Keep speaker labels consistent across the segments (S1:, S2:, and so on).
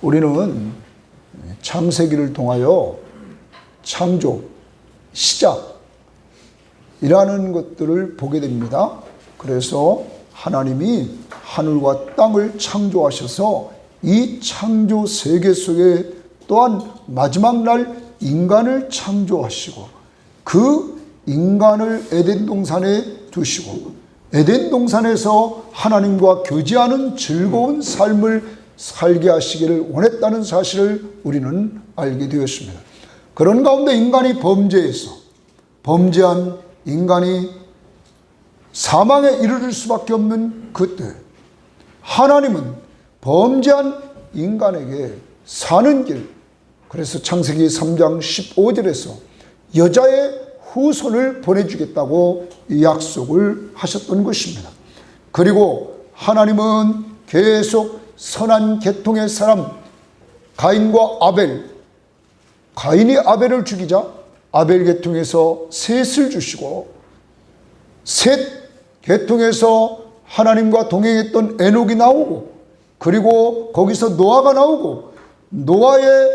S1: 우리는 창세기를 통하여 창조, 시작이라는 것들을 보게 됩니다. 그래서 하나님이 하늘과 땅을 창조하셔서 이 창조 세계 속에 또한 마지막 날 인간을 창조하시고 그 인간을 에덴 동산에 두시고 에덴 동산에서 하나님과 교제하는 즐거운 삶을 살게 하시기를 원했다는 사실을 우리는 알게 되었습니다. 그런 가운데 인간이 범죄해서 범죄한 인간이 사망에 이르를 수밖에 없는 그때 하나님은 범죄한 인간에게 사는 길, 그래서 창세기 3장 15절에서 여자의 후손을 보내주겠다고 약속을 하셨던 것입니다. 그리고 하나님은 계속 선한 계통의 사람 가인과 아벨, 가인이 아벨을 죽이자 아벨 계통에서 셋을 주시고 셋 계통에서 하나님과 동행했던 에녹이 나오고 그리고 거기서 노아가 나오고 노아의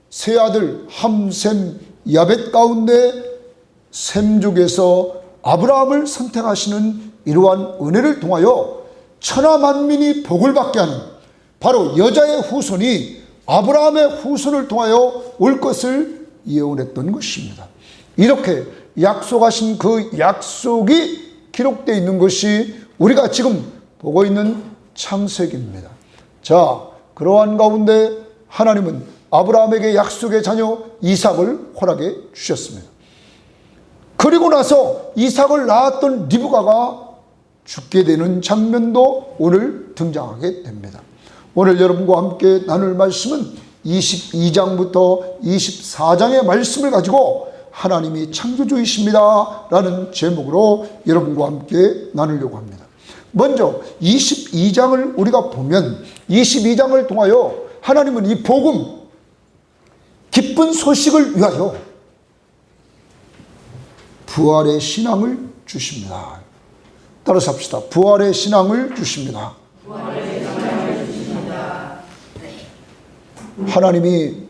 S1: 세 아들 함, 셈, 야벳 가운데 셈족에서 아브라함을 선택하시는 이러한 은혜를 통하여 천하 만민이 복을 받게 하는 바로 여자의 후손이 아브라함의 후손을 통하여 올 것을 예언했던 것입니다. 이렇게 약속하신 그 약속이 기록되어 있는 것이 우리가 지금 보고 있는 창세기입니다. 자, 그러한 가운데 하나님은 아브라함에게 약속의 자녀 이삭을 허락해 주셨습니다. 그리고 나서 이삭을 낳았던 리브가가 죽게 되는 장면도 오늘 등장하게 됩니다. 오늘 여러분과 함께 나눌 말씀은 22장부터 24장의 말씀을 가지고 하나님이 창조주이십니다 라는 제목으로 여러분과 함께 나누려고 합니다. 먼저 22장을 우리가 보면 22장을 통하여 하나님은 이 복음, 기쁜 소식을 위하여 부활의 신앙을 주십니다. 따라서 합시다. 부활의 신앙을 주십니다.
S2: 부활의 신앙을 주십니다.
S1: 하나님이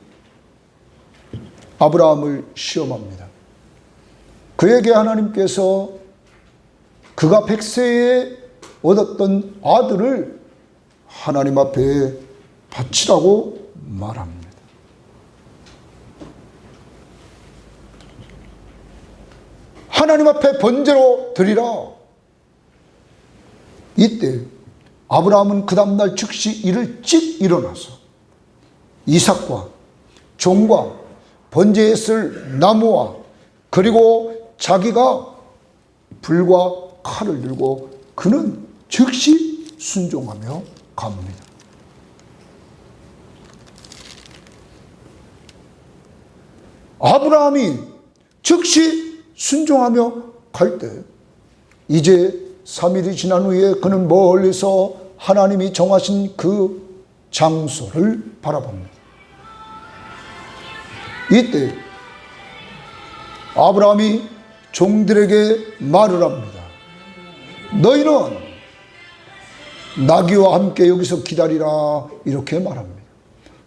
S1: 아브라함을 시험합니다. 그에게 하나님께서 그가 100세에 얻었던 아들을 하나님 앞에 바치라고 말합니다. 하나님 앞에 번제로 드리라. 이때 아브라함은 그 다음날 즉시 이를 찍 일어나서 이삭과 종과 번제에 쓸 나무와 그리고 자기가 불과 칼을 들고 그는 즉시 순종하며 갑니다. 아브라함이 즉시 순종하며 갈 때 이제 3일이 지난 후에 그는 멀리서 하나님이 정하신 그 장소를 바라봅니다. 이때 아브라함이 종들에게 말을 합니다. 너희는 나귀와 함께 여기서 기다리라 이렇게 말합니다.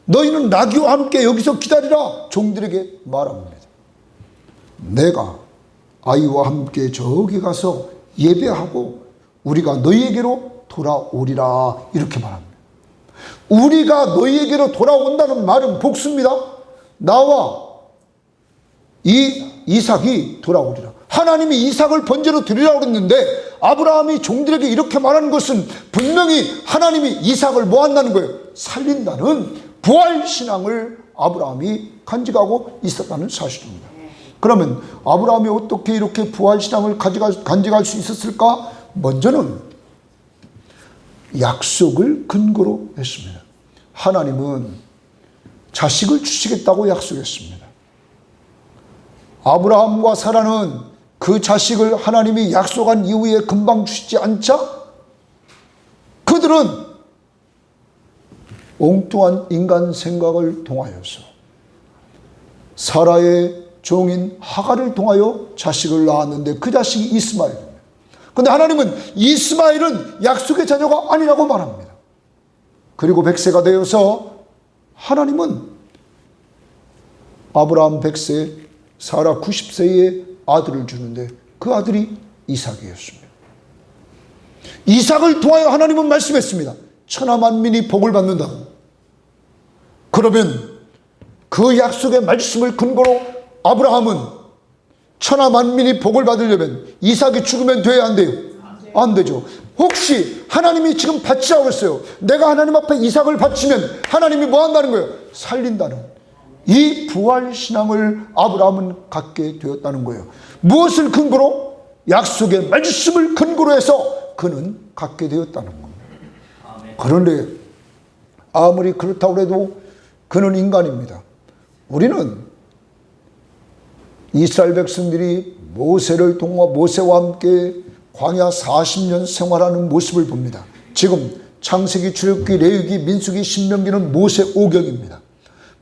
S1: 너희는 나귀와 함께 여기서 기다리라 종들에게 말합니다. 내가 아이와 함께 저기 가서 예배하고 우리가 너희에게로 돌아오리라 이렇게 말합니다. 우리가 너희에게로 돌아온다는 말은 복수입니다. 나와 이 이삭이 돌아오리라. 하나님이 이삭을 번제로 드리라고 했는데 아브라함이 종들에게 이렇게 말하는 것은 분명히 하나님이 이삭을 뭐 한다는 거예요? 살린다는 부활신앙을 아브라함이 간직하고 있었다는 사실입니다. 그러면 아브라함이 어떻게 이렇게 부활신앙을 간직할 수 있었을까? 먼저는 약속을 근거로 했습니다. 하나님은 자식을 주시겠다고 약속했습니다. 아브라함과 사라는 그 자식을 하나님이 약속한 이후에 금방 주시지 않자 그들은 엉뚱한 인간 생각을 통하여서 사라의 종인 하갈을 통하여 자식을 낳았는데 그 자식이 이스마엘입니다. 그런데 하나님은 이스마엘은 약속의 자녀가 아니라고 말합니다. 그리고 100세가 되어서 하나님은 아브라함 100세, 사라 90세에 아들을 주는데 그 아들이 이삭이었습니다. 이삭을 통하여 하나님은 말씀했습니다. 천하 만민이 복을 받는다고. 그러면 그 약속의 말씀을 근거로 아브라함은 천하 만민이 복을 받으려면 이삭이 죽으면 돼야 안 돼요? 안 되죠. 혹시 하나님이 지금 바치라고 했어요. 내가 하나님 앞에 이삭을 바치면 하나님이 뭐 한다는 거예요? 살린다는. 이 부활신앙을 아브라함은 갖게 되었다는 거예요. 무엇을 근거로? 약속의 말씀을 근거로 해서 그는 갖게 되었다는 겁니다. 그런데 아무리 그렇다고 해도 그는 인간입니다. 우리는 이스라엘 백성들이 모세와 함께 광야 40년 생활하는 모습을 봅니다. 지금 창세기, 출애굽기, 레위기, 민수기, 신명기는 모세 오경입니다.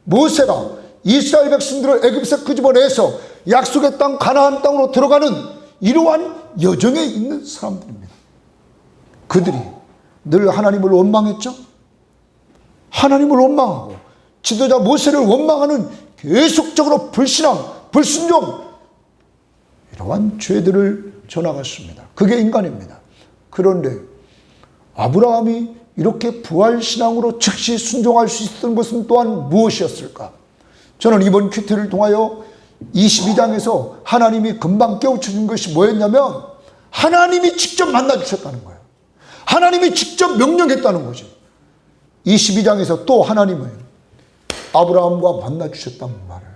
S1: 모세가 이스라엘 백성들을 애굽에서 끄집어내서 약속의 땅 가나안 땅으로 들어가는 이러한 여정에 있는 사람들입니다. 그들이 늘 하나님을 원망했죠. 하나님을 원망하고 지도자 모세를 원망하는 계속적으로 불신앙, 불순종, 이러한 죄들을 져나갔습니다. 그게 인간입니다. 그런데 아브라함이 이렇게 부활신앙으로 즉시 순종할 수 있었던 것은 또한 무엇이었을까? 저는 이번 큐티를 통하여 22장에서 하나님이 금방 깨우쳐준 것이 뭐였냐면 하나님이 직접 만나주셨다는 거예요. 하나님이 직접 명령했다는 거죠. 22장에서 또 하나님은 아브라함과 만나주셨다는 말을.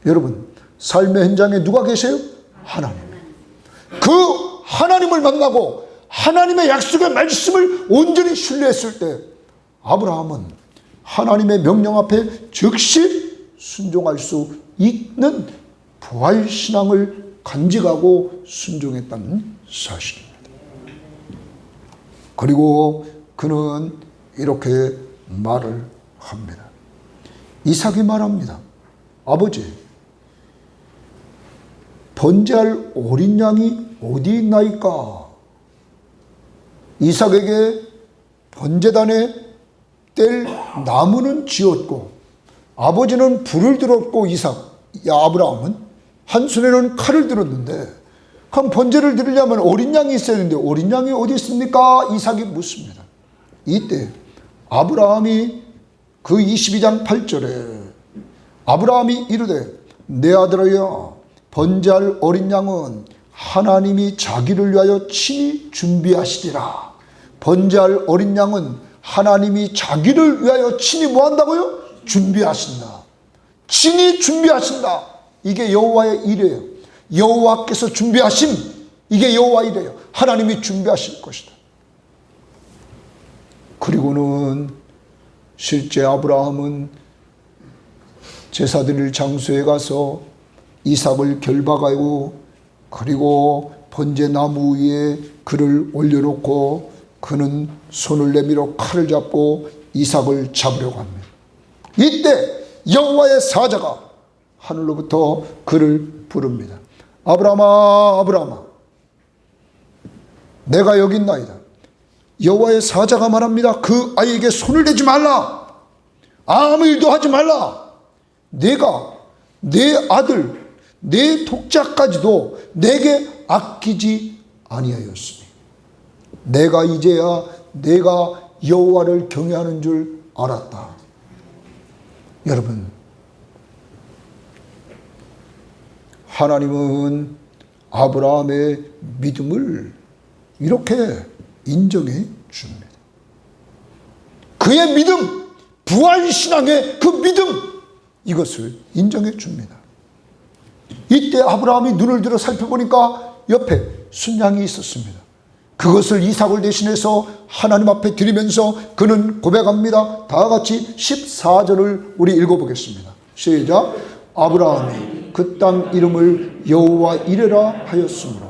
S1: 여러분, 삶의 현장에 누가 계세요? 하나님. 그 하나님을 만나고 하나님의 약속의 말씀을 온전히 신뢰했을 때 아브라함은 하나님의 명령 앞에 즉시 순종할 수 있는 부활신앙을 간직하고 순종했다는 사실입니다. 그리고 그는 이렇게 말을 합니다. 이삭이 말합니다. 아버지, 번제할 어린 양이 어디 있나이까? 이삭에게 번제단에 뗄 나무는 지었고 아버지는 불을 들었고 아브라함은 한 손에는 칼을 들었는데 그럼 번제를 드리려면 어린 양이 있어야 되는데 어린 양이 어디 있습니까? 이삭이 묻습니다. 이때 아브라함이 그 22장 8절에 아브라함이 이르되 내 아들아여 번제할 어린 양은 하나님이 자기를 위하여 친히 준비하시리라. 번제할 어린 양은 하나님이 자기를 위하여 친히 뭐 한다고요? 준비하신다. 친히 준비하신다. 이게 여호와의 일이에요. 여호와께서 준비하심, 이게 여호와 일이에요. 하나님이 준비하실 것이다. 그리고는 실제 아브라함은 제사 드릴 장소에 가서 이삭을 결박하고 그리고 번제나무 위에 그를 올려놓고 그는 손을 내밀어 칼을 잡고 이삭을 잡으려고 합니다. 이때 여호와의 사자가 하늘로부터 그를 부릅니다. 아브라함아, 아브라함아, 내가 여기 있나이다. 여호와의 사자가 말합니다. 그 아이에게 손을 대지 말라. 아무 일도 하지 말라. 내가 내 아들, 내 독자까지도 내게 아끼지 아니하였으니 내가 이제야 내가 여호와를 경외하는 줄 알았다. 여러분, 하나님은 아브라함의 믿음을 이렇게 인정해 줍니다. 그의 믿음, 부활신앙의 그 믿음, 이것을 인정해 줍니다. 이때 아브라함이 눈을 들어 살펴보니까 옆에 순양이 있었습니다. 그것을 이삭을 대신해서 하나님 앞에 드리면서 그는 고백합니다. 다 같이 14절을 우리 읽어보겠습니다. 시작. 아브라함이 그 땅 이름을 여호와 이레라 하였으므로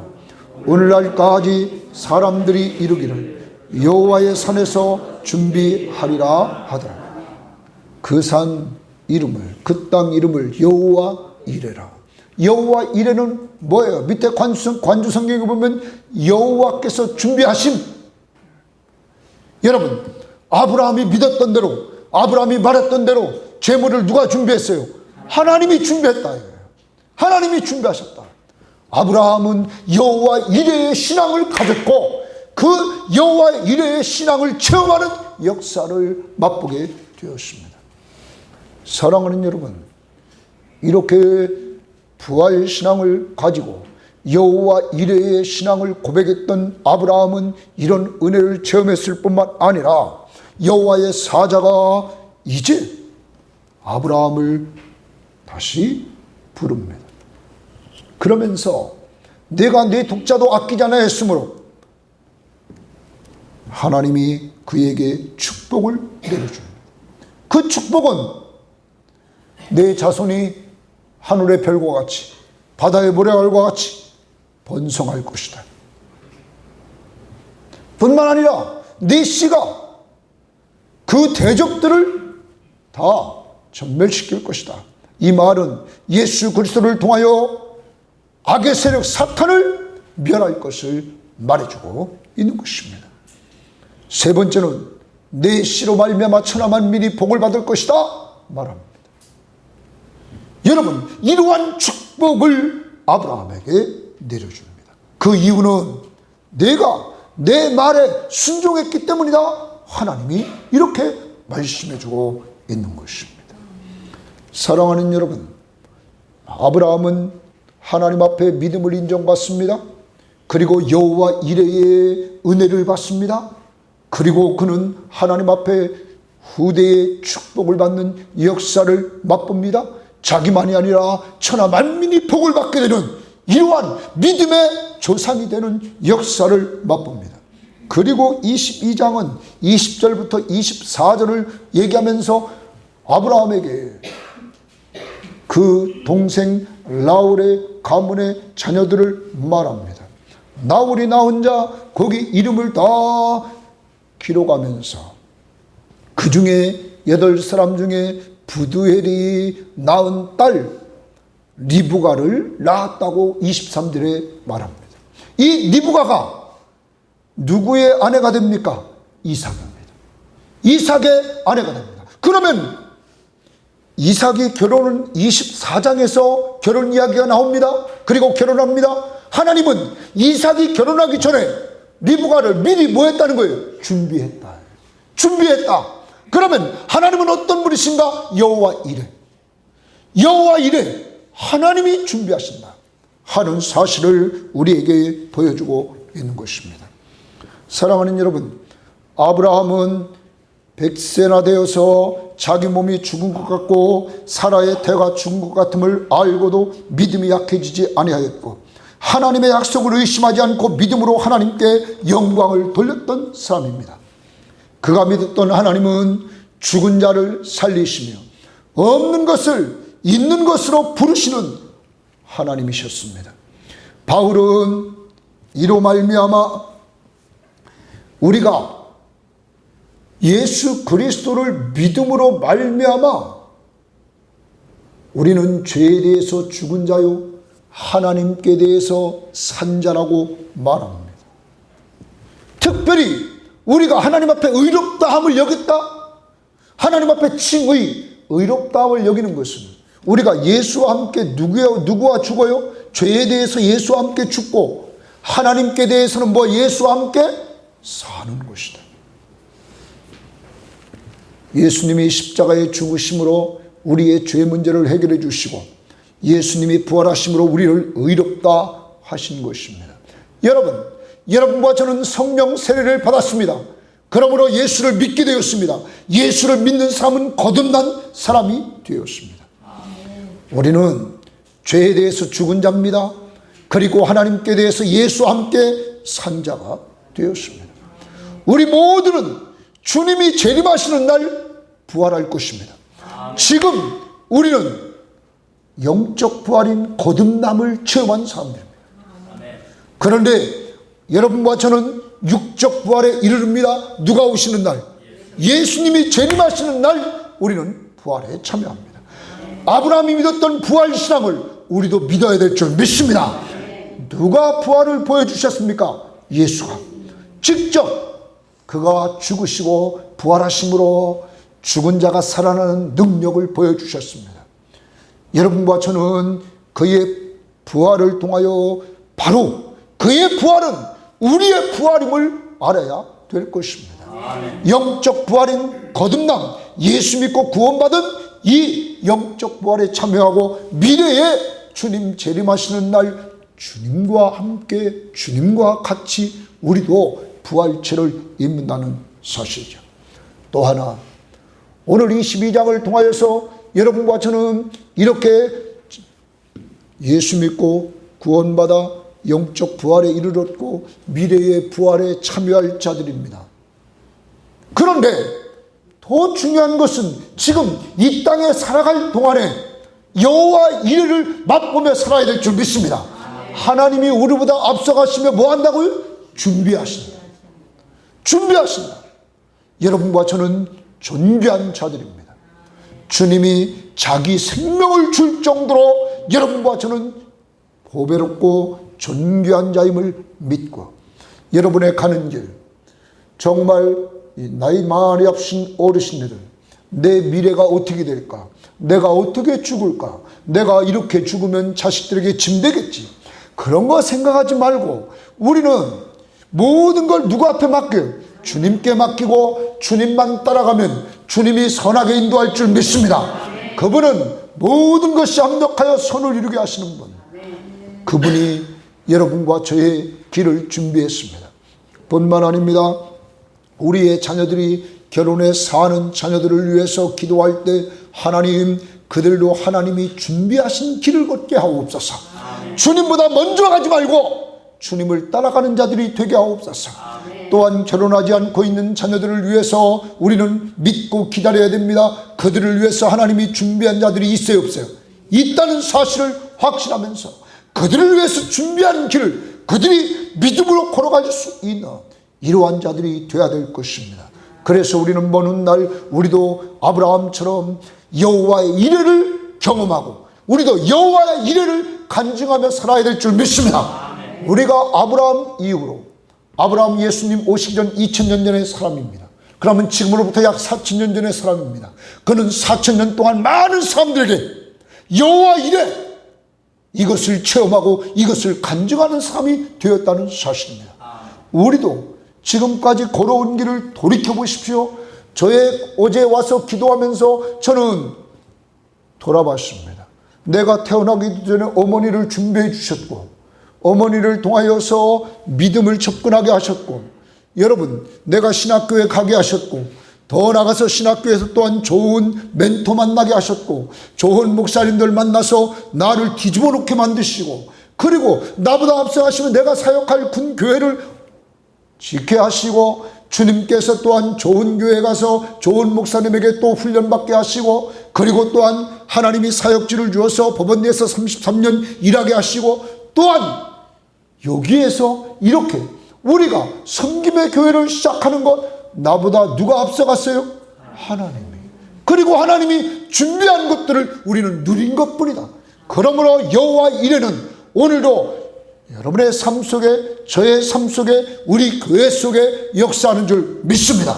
S1: 오늘날까지 사람들이 이르기를 여호와의 산에서 준비하리라 하더라. 그 산 이름을, 그 땅 이름을 여호와 이레라. 여호와 이레는 뭐예요? 밑에 관주 성경에 보면 여호와께서 준비하심. 여러분, 아브라함이 믿었던 대로 아브라함이 말했던 대로 재물을 누가 준비했어요? 하나님이 준비했다. 하나님이 준비하셨다. 아브라함은 여호와 이레의 신앙을 가졌고 그 여호와 이레의 신앙을 체험하는 역사를 맛보게 되었습니다. 사랑하는 여러분, 이렇게 부활 신앙을 가지고 여호와 이레의 신앙을 고백했던 아브라함은 이런 은혜를 체험했을 뿐만 아니라 여호와의 사자가 이제 아브라함을 다시 부릅니다. 그러면서 내가 내 독자도 아끼지 않아 했으므로 하나님이 그에게 축복을 내려줍니다. 그 축복은 내 자손이 하늘의 별과 같이 바다의 모래알과 같이 번성할 것이다. 뿐만 아니라 네 씨가 그 대적들을 다 전멸시킬 것이다. 이 말은 예수 그리스도를 통하여 악의 세력 사탄을 멸할 것을 말해주고 있는 것입니다. 세 번째는 내 씨로 말미암아 천하 만민이 복을 받을 것이다 말합니다. 여러분, 이러한 축복을 아브라함에게 내려줍니다. 그 이유는 내가 내 말에 순종했기 때문이다. 하나님이 이렇게 말씀해주고 있는 것입니다. 사랑하는 여러분, 아브라함은 하나님 앞에 믿음을 인정받습니다. 그리고 여호와 이레의 은혜를 받습니다. 그리고 그는 하나님 앞에 후대의 축복을 받는 역사를 맛봅니다. 자기만이 아니라 천하 만민이 복을 받게 되는 이러한 믿음의 조상이 되는 역사를 맛봅니다. 그리고 22장은 20절부터 24절을 얘기하면서 아브라함에게 그 동생 라울의 가문의 자녀들을 말합니다. 나홀이 낳은 자 거기 이름을 다 기록하면서 그 중에 8사람 중에 부두엘이 낳은 딸 리브가를 낳았다고 23절에 말합니다. 이 리브가가 누구의 아내가 됩니까? 이삭입니다. 이삭의 아내가 됩니다. 그러면 이삭이 결혼은 24장에서 결혼 이야기가 나옵니다. 그리고 결혼합니다. 하나님은 이삭이 결혼하기 전에 리브가를 미리 뭐 했다는 거예요? 준비했다. 그러면 하나님은 어떤 분이신가? 여호와 이레. 여호와 이레. 하나님이 준비하신다 하는 사실을 우리에게 보여주고 있는 것입니다. 사랑하는 여러분, 아브라함은 100세나 되어서 자기 몸이 죽은 것 같고 사라의 태가 죽은 것 같음을 알고도 믿음이 약해지지 아니하였고 하나님의 약속을 의심하지 않고 믿음으로 하나님께 영광을 돌렸던 사람입니다. 그가 믿었던 하나님은 죽은 자를 살리시며 없는 것을 있는 것으로 부르시는 하나님이셨습니다. 바울은 이로 말미암아 우리가 예수 그리스도를 믿음으로 말미암아 우리는 죄에 대해서 죽은 자요 하나님께 대해서 산 자라고 말합니다. 특별히 우리가 하나님 앞에 의롭다함을 여겼다. 하나님 앞에 칭의, 의롭다함을 여기는 것은 우리가 예수와 함께 누구와 죽어요? 죄에 대해서 예수와 함께 죽고 하나님께 대해서는 뭐 예수와 함께 사는 것이다. 예수님이 십자가에 죽으심으로 우리의 죄 문제를 해결해 주시고 예수님이 부활하심으로 우리를 의롭다 하신 것입니다. 여러분과 저는 성령 세례를 받았습니다. 그러므로 예수를 믿게 되었습니다. 예수를 믿는 사람은 거듭난 사람이 되었습니다. 우리는 죄에 대해서 죽은 자입니다. 그리고 하나님께 대해서 예수와 함께 산 자가 되었습니다. 우리 모두는 주님이 재림하시는 날 부활할 것입니다. 지금 우리는 영적 부활인 거듭남을 체험한 사람들입니다. 그런데 여러분과 저는 육적 부활에 이르릅니다. 누가 오시는 날? 예수님이 재림하시는 날 우리는 부활에 참여합니다. 아브라함이 믿었던 부활 신앙을 우리도 믿어야 될 줄 믿습니다. 누가 부활을 보여주셨습니까? 예수가 직접 그가 죽으시고 부활하심으로 죽은 자가 살아나는 능력을 보여주셨습니다. 여러분과 저는 그의 부활을 통하여 바로 그의 부활은 우리의 부활임을 알아야 될 것입니다. 영적 부활인 거듭남, 예수 믿고 구원받은 이 영적 부활에 참여하고 미래에 주님 재림하시는 날 주님과 함께 주님과 같이 우리도 부활체를 입는다는 사실이죠. 또 하나, 오늘 이 12장을 통하여서 여러분과 저는 이렇게 예수 믿고 구원받아 영적 부활에 이르렀고 미래의 부활에 참여할 자들입니다. 그런데 더 중요한 것은 지금 이 땅에 살아갈 동안에 여호와 이레를 맛보며 살아야 될 줄 믿습니다. 하나님이 우리보다 앞서가시며 뭐 한다고요? 준비하신다. 여러분과 저는 존귀한 자들입니다. 주님이 자기 생명을 줄 정도로 여러분과 저는 보배롭고 존귀한 자임을 믿고 여러분의 가는 길, 정말 나이 많이 없으신 어르신들, 내 미래가 어떻게 될까? 내가 어떻게 죽을까? 내가 이렇게 죽으면 자식들에게 짐 되겠지. 그런 거 생각하지 말고 우리는 모든 걸 누구 앞에 맡겨요? 주님께 맡기고 주님만 따라가면 주님이 선하게 인도할 줄 믿습니다. 그분은 모든 것이 합력하여 선을 이루게 하시는 분. 그분이 여러분과 저의 길을 준비했습니다. 뿐만 아닙니다. 우리의 자녀들이 결혼해 사는 자녀들을 위해서 기도할 때 하나님, 그들도 하나님이 준비하신 길을 걷게 하옵소서. 주님보다 먼저 가지 말고 주님을 따라가는 자들이 되게 하옵소서. 또한 결혼하지 않고 있는 자녀들을 위해서 우리는 믿고 기다려야 됩니다. 그들을 위해서 하나님이 준비한 자들이 있어요, 없어요? 있다는 사실을 확신하면서 그들을 위해서 준비한 길을 그들이 믿음으로 걸어갈 수 있는 이러한 자들이 되어야 될 것입니다. 그래서 우리는 먼 날 우리도 아브라함처럼 여호와의 이레를 경험하고 우리도 여호와의 이레를 간증하며 살아야 될 줄 믿습니다. 우리가 아브라함 이후로, 아브라함 예수님 오시기 전 2000년 전의 사람입니다. 그러면 지금으로부터 약 4000년 전의 사람입니다. 그는 4000년 동안 많은 사람들에게 여호와 이레, 이것을 체험하고 이것을 간증하는 사람이 되었다는 사실입니다. 우리도 지금까지 걸어온 길을 돌이켜보십시오. 저의 어제 와서 기도하면서 저는 돌아봤습니다. 내가 태어나기 전에 어머니를 준비해 주셨고 어머니를 통하여서 믿음을 접근하게 하셨고 여러분, 내가 신학교에 가게 하셨고 더 나가서 신학교에서 또한 좋은 멘토 만나게 하셨고 좋은 목사님들 만나서 나를 뒤집어 놓게 만드시고 그리고 나보다 앞서 하시면 내가 사역할 군 교회를 지게 하시고 주님께서 또한 좋은 교회 가서 좋은 목사님에게 또 훈련받게 하시고 그리고 또한 하나님이 사역지를 주어서 법원에서 33년 일하게 하시고 또한 여기에서 이렇게 우리가 섬김의 교회를 시작하는 것 나보다 누가 앞서갔어요? 하나님이. 그리고 하나님이 준비한 것들을 우리는 누린 것뿐이다. 그러므로 여호와 이레는 오늘도 여러분의 삶 속에 저의 삶 속에 우리 교회 속에 역사하는 줄 믿습니다.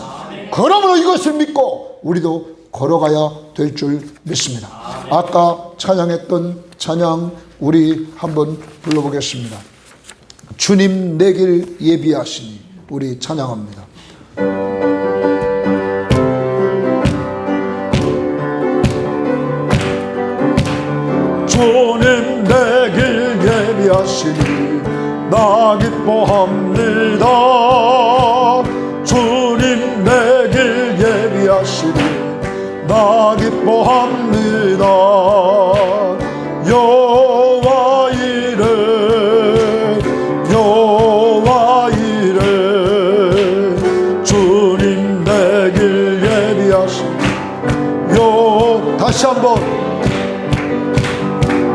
S1: 그러므로 이것을 믿고 우리도 걸어가야 될 줄 믿습니다. 아까 찬양했던 찬양 우리 한번 불러보겠습니다. 주님 내 길 예비하시니 우리 찬양합니다.
S3: 주님 내 길 예비하시니 나 기뻐합니다. 주님 내 길 예비하시니 나 기뻐합니다. 여호와 이레 여호와 이레 주님 내 길 예비하시니 다시 한번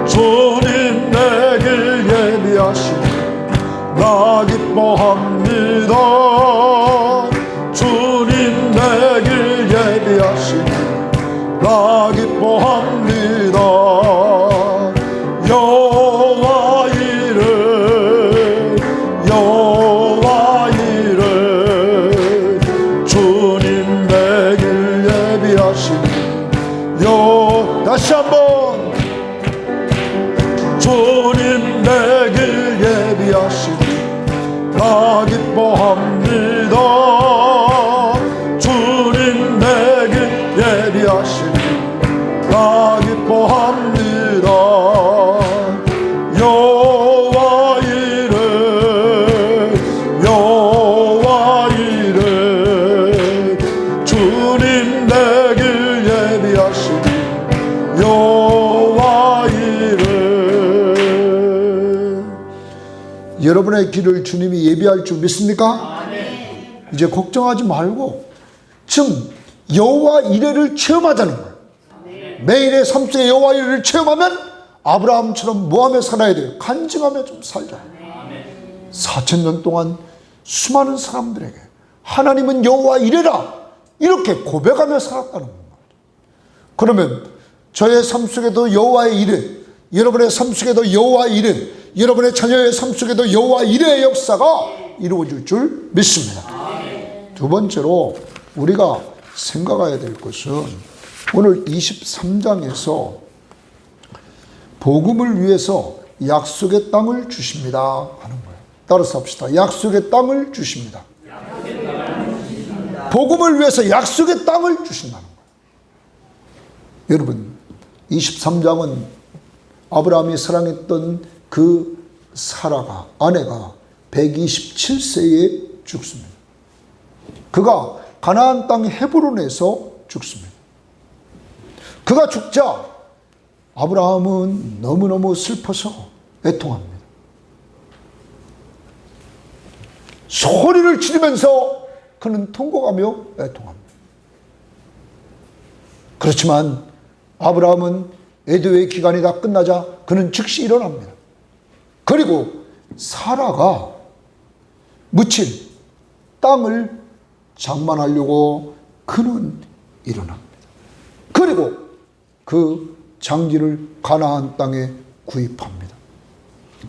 S3: 주님 내 길 예비하시니 나 기뻐합니다. 주님 내 길 예비하시니 나 기뻐합니다. 여호와 이레 여호와 이레 주님 내 길 예비하시니 예비하시니 나 기뻐합니다. 주님 내게 예비하시니 나 기뻐합니다. 여호와 이래 여호와 이래 주님 내길 예비하시니 여호와 이래.
S1: 여러분의 길을 주님이 예비할 줄 믿습니까? 이제 걱정하지 말고 지금 여호와 이레를 체험하자는 거예요. 매일의 삶 속에 여호와 이레를 체험하면 아브라함처럼 뭐하며 살아야 돼요? 간증하며 좀 살자. 4,000년 동안 수많은 사람들에게 하나님은 여호와 이레라 이렇게 고백하며 살았다는 겁니다. 그러면 저의 삶 속에도 여호와의 이레, 여러분의 삶 속에도 여호와의 이레, 여러분의 자녀의 삶 속에도 여호와 이레의 역사가 이루어질 줄 믿습니다. 두 번째로 우리가 생각해야 될 것은 오늘 23장에서 복음을 위해서 약속의 땅을 주십니다 하는 거예요. 따라서 합시다. 약속의 땅을 주십니다. 복음을 위해서 약속의 땅을 주신다는 거예요. 여러분 23장은 아브라함이 사랑했던 그 사라가 아내가 127세에 죽습니다. 그가 가나안 땅 헤브론에서 죽습니다. 그가 죽자 아브라함은 너무너무 슬퍼서 애통합니다. 소리를 지르면서 그는 통곡하며 애통합니다. 그렇지만 아브라함은 애도의 기간이 다 끝나자 그는 즉시 일어납니다. 그리고 사라가 묻힌 땅을 장만하려고 그는 일어납니다. 그리고 그 장지를 가나안 땅에 구입합니다.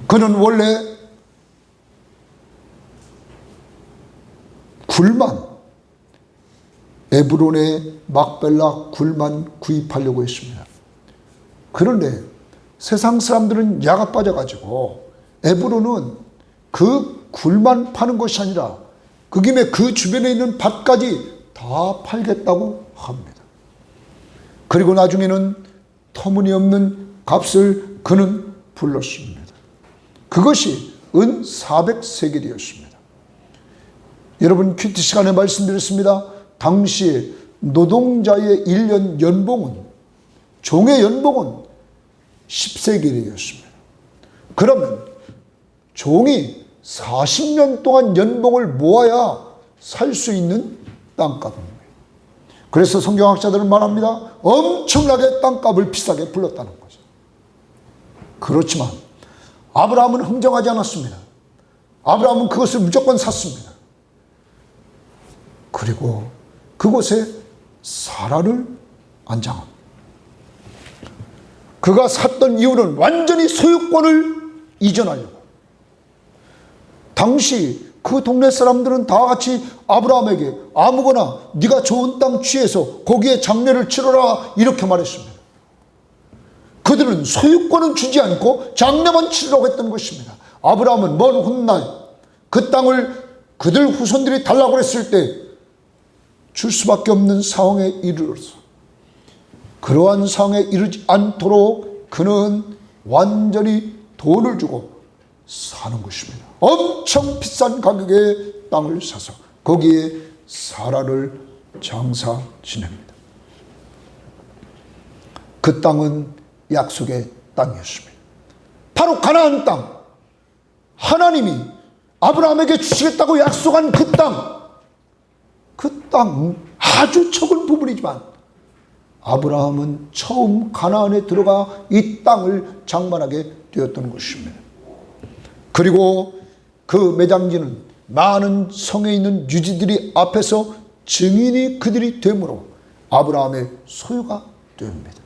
S1: 그는 원래 굴만 에브론의 막벨라 굴만 구입하려고 했습니다. 그런데 세상 사람들은 야가 빠져가지고 에브론은 그 굴만 파는 것이 아니라 그 김에 그 주변에 있는 밭까지 다 팔겠다고 합니다. 그리고 나중에는 터무니없는 값을 그는 불렀습니다. 그것이 은 400세겔이었습니다. 여러분 큐티 시간에 말씀드렸습니다. 당시 노동자의 1년 연봉은 종의 연봉은 10세겔이었습니다. 그러면 종이 40년 동안 연봉을 모아야 살 수 있는 땅값입니다. 그래서 성경학자들은 말합니다. 엄청나게 땅값을 비싸게 불렀다는 거죠. 그렇지만 아브라함은 흥정하지 않았습니다. 아브라함은 그것을 무조건 샀습니다. 그리고 그곳에 사라를 안장합니다. 그가 샀던 이유는 완전히 소유권을 이전하려고. 당시 그 동네 사람들은 다 같이 아브라함에게 아무거나 네가 좋은 땅 취해서 거기에 장례를 치러라 이렇게 말했습니다. 그들은 소유권은 주지 않고 장례만 치르라고 했던 것입니다. 아브라함은 먼 훗날 그 땅을 그들 후손들이 달라고 했을 때 줄 수밖에 없는 상황에 이르러서 그러한 상황에 이르지 않도록 그는 완전히 돈을 주고 사는 것입니다. 엄청 비싼 가격의 땅을 사서 거기에 사라를 장사 지냅니다. 그 땅은 약속의 땅이었습니다. 바로 가나안 땅, 하나님이 아브라함에게 주시겠다고 약속한 그 땅, 그 땅 아주 적은 부분이지만 아브라함은 처음 가나안에 들어가 이 땅을 장만하게 되었던 것입니다. 그리고 그 매장지는 많은 성에 있는 유지들이 앞에서 증인이 그들이 되므로 아브라함의 소유가 됩니다.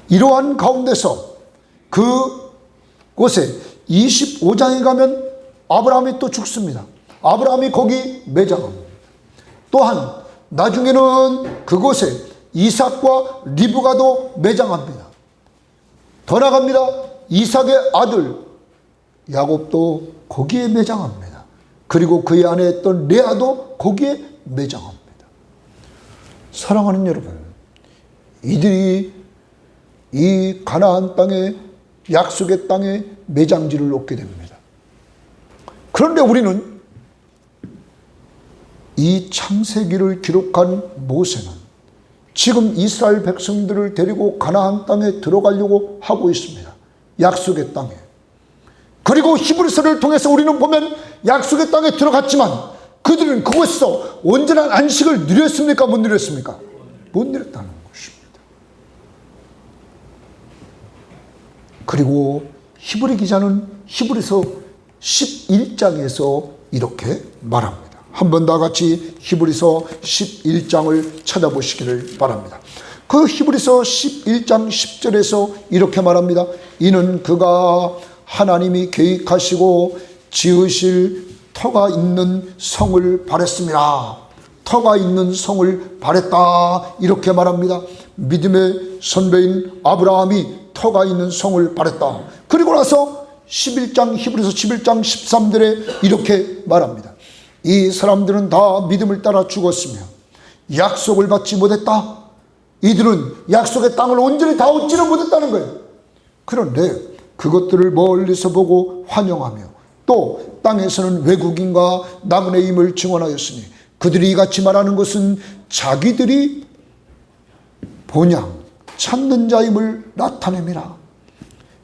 S1: 이러한 가운데서 그곳에 25장에 가면 아브라함이 또 죽습니다. 아브라함이 거기 매장합니다. 또한 나중에는 그곳에 이삭과 리브가도 매장합니다. 더 나갑니다. 이삭의 아들 야곱도 거기에 매장합니다. 그리고 그의 아내였던 레아도 거기에 매장합니다. 사랑하는 여러분, 이들이 이 가나안 땅에, 약속의 땅에 매장지를 얻게 됩니다. 그런데 우리는 이 창세기를 기록한 모세는 지금 이스라엘 백성들을 데리고 가나안 땅에 들어가려고 하고 있습니다. 약속의 땅에. 그리고 히브리서를 통해서 우리는 보면 약속의 땅에 들어갔지만 그들은 그곳에서 온전한 안식을 누렸습니까? 못 누렸습니까? 못 누렸다는 것입니다. 그리고 히브리 기자는 히브리서 11장에서 이렇게 말합니다. 한번 다 같이 히브리서 11장을 찾아보시기를 바랍니다. 그 히브리서 11장 10절에서 이렇게 말합니다. 이는 그가 하나님이 계획하시고 지으실 터가 있는 성을 바랬습니다. 터가 있는 성을 바랬다, 이렇게 말합니다. 믿음의 선배인 아브라함이 터가 있는 성을 바랬다. 그리고 나서 11장 히브리서 11장 13절에 이렇게 말합니다. 이 사람들은 다 믿음을 따라 죽었으며 약속을 받지 못했다. 이들은 약속의 땅을 온전히 다 얻지는 못했다는 거예요. 그런데 그것들을 멀리서 보고 환영하며 또 땅에서는 외국인과 나그네의 힘을 증언하였으니 그들이 이같이 말하는 것은 자기들이 본향 찾는 자임을 나타냅니다.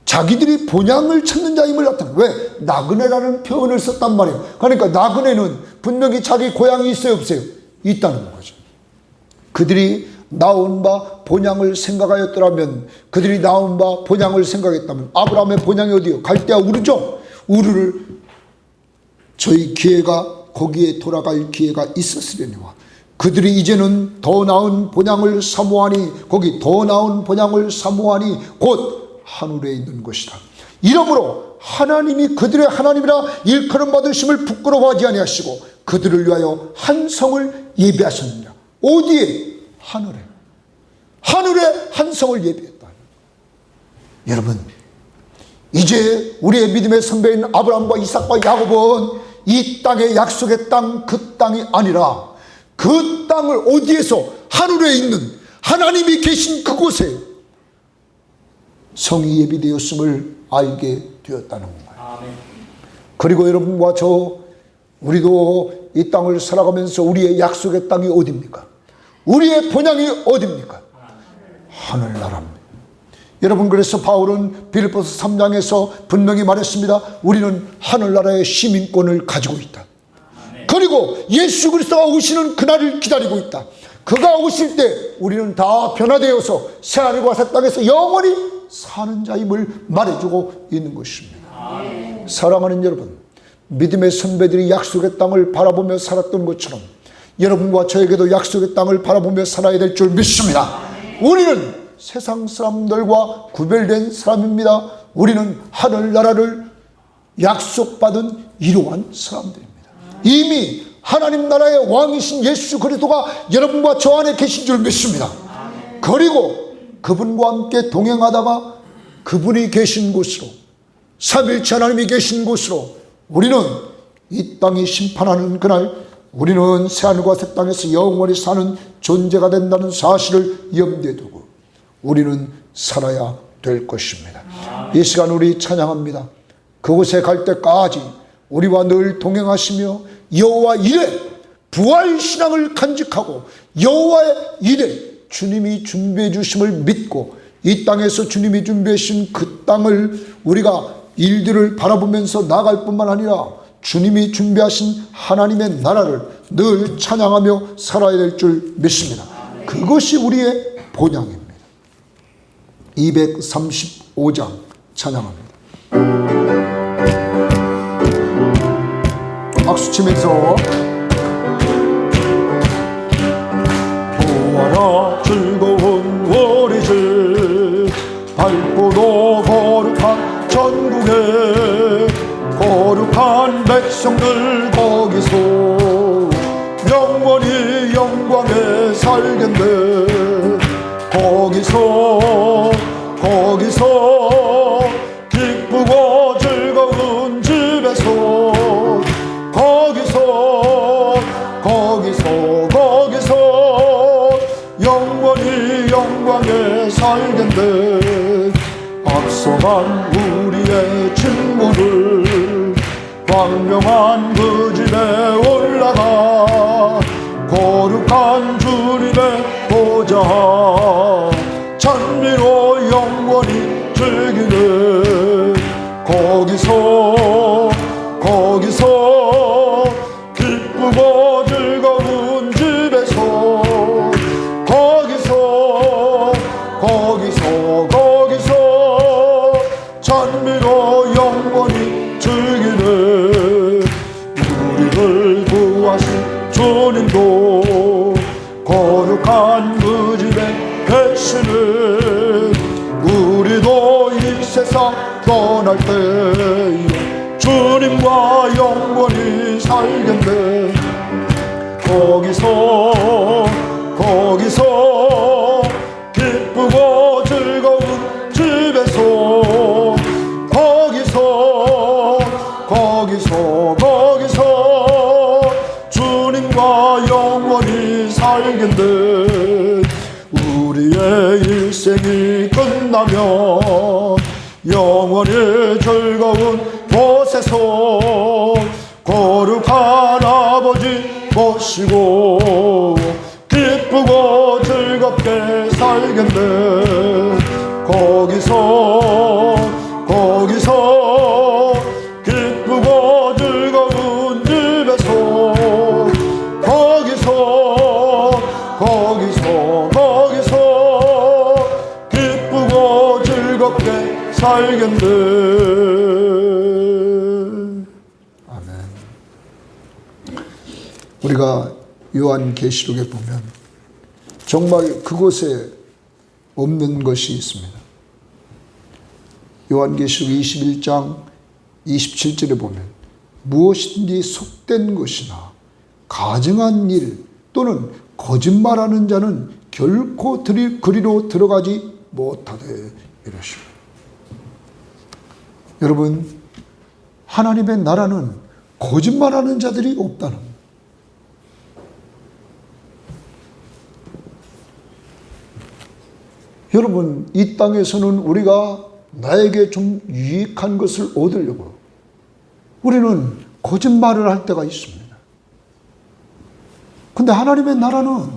S1: 자기들이 본향을 찾는 자임을 나타내. 왜? 나그네라는 표현을 썼단 말이에요. 그러니까 나그네는 분명히 자기 고향이 있어요, 없어요? 있다는 거죠. 그들이 나온 바 본향을 생각하였더라면, 그들이 나온 바 본향을 생각했다면, 아브라함의 본향이 어디요? 갈대아 우르죠. 우르를 저희 기회가, 거기에 돌아갈 기회가 있었으려니와 그들이 이제는 더 나은 본향을 사모하니, 거기 더 나은 본향을 사모하니 곧 하늘에 있는 것이다. 이러므로 하나님이 그들의 하나님이라 일컬음 받으심을 부끄러워하지 아니하시고 그들을 위하여 한 성을 예비하셨느냐. 어디에? 하늘에. 하늘에 한 성을 예비했다. 여러분, 이제 우리의 믿음의 선배인 아브라함과 이삭과 야곱은 이 땅의 약속의 땅, 그 땅이 아니라 그 땅을 어디에서? 하늘에 있는 하나님이 계신 그곳에 성이 예비되었음을 알게 되었다는 거예요. 그리고 여러분과 저, 우리도 이 땅을 살아가면서 우리의 약속의 땅이 어디입니까? 우리의 본향이 어디입니까? 하늘나라입니다. 여러분, 그래서 바울은 빌립보서 3장에서 분명히 말했습니다. 우리는 하늘나라의 시민권을 가지고 있다. 그리고 예수 그리스도가 오시는 그날을 기다리고 있다. 그가 오실 때 우리는 다 변화되어서 새하늘과 새 땅에서 영원히 사는 자임을 말해주고 있는 것입니다. 사랑하는 여러분, 믿음의 선배들이 약속의 땅을 바라보며 살았던 것처럼 여러분과 저에게도 약속의 땅을 바라보며 살아야 될 줄 믿습니다. 우리는 세상 사람들과 구별된 사람입니다. 우리는 하늘나라를 약속받은 이러한 사람들입니다. 이미 하나님 나라의 왕이신 예수 그리스도가 여러분과 저 안에 계신 줄 믿습니다. 그리고 그분과 함께 동행하다가 그분이 계신 곳으로, 삼일체 하나님이 계신 곳으로 우리는 이 땅이 심판하는 그날 우리는 새하늘과 새 땅에서 영원히 사는 존재가 된다는 사실을 염두에 두고 우리는 살아야 될 것입니다. 이 시간 우리 찬양합니다. 그곳에 갈 때까지 우리와 늘 동행하시며 여호와 이래 부활신앙을 간직하고 여호와의 이래 주님이 준비해 주심을 믿고 이 땅에서 주님이 준비해 주신 그 땅을 우리가 일들을 바라보면서 나아갈 뿐만 아니라 주님이 준비하신 하나님의 나라를 늘 찬양하며 살아야 될 줄 믿습니다. 그것이 우리의 본향입니다. 235장 찬양합니다. 박수 치면서
S3: 보아라 즐거운 월이지 밝고도 거룩한 전국에 거룩한 백성들 거기서 영원히 영광에 살겠네. 거기서 기쁘고 즐거운 우리의 친구를 광명한 그 집에 올라가 거룩한 주님의 보좌 찬미로 영원히 즐기네. 거기서 기쁘고 즐거운 집에서 거기서 찬미로 영원히 즐기네. 우리를 구하신 주님도 거룩한 그 집에 계시네. 우리도 이 세상 떠날 때 주님과 영원히 살겠네. 거기서 기쁘고 즐거운 집에서 거기서 주님과 영원히 살겠네. 우리의 일생이 끝나면 영원히 즐거운 곳에서 거룩한 아버지 모시고 기쁘고 즐겁게 살겠네. 거기서 기쁘고 즐거운 집에서 거기서 기쁘고 즐겁게 살겠네.
S1: 아멘. 우리가 요한계시록에 보면 정말 그곳에 없는 것이 있습니다. 요한계시록 21장 27절에 보면 무엇이든지 속된 것이나 가증한 일 또는 거짓말하는 자는 결코 그리로 들어가지 못하되 이러시오. 여러분, 하나님의 나라는 거짓말하는 자들이 없다는 거예요. 여러분, 이 땅에서는 우리가 나에게 좀 유익한 것을 얻으려고 우리는 거짓말을 할 때가 있습니다. 근데 하나님의 나라는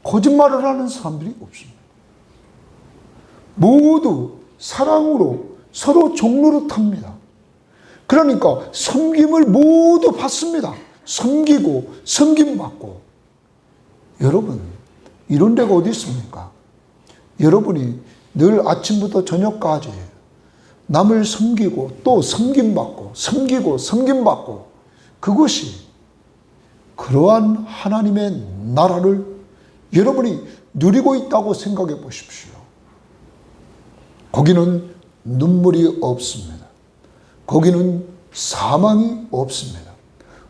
S1: 거짓말을 하는 사람들이 없습니다. 모두 사랑으로 서로 종노릇합니다. 그러니까 섬김을 모두 받습니다. 섬기고 섬김받고. 여러분, 이런 데가 어디 있습니까? 여러분이 늘 아침부터 저녁까지 남을 섬기고 또 섬김받고 섬기고 섬김받고, 그것이 그러한 하나님의 나라를 여러분이 누리고 있다고 생각해 보십시오. 거기는 눈물이 없습니다. 거기는 사망이 없습니다.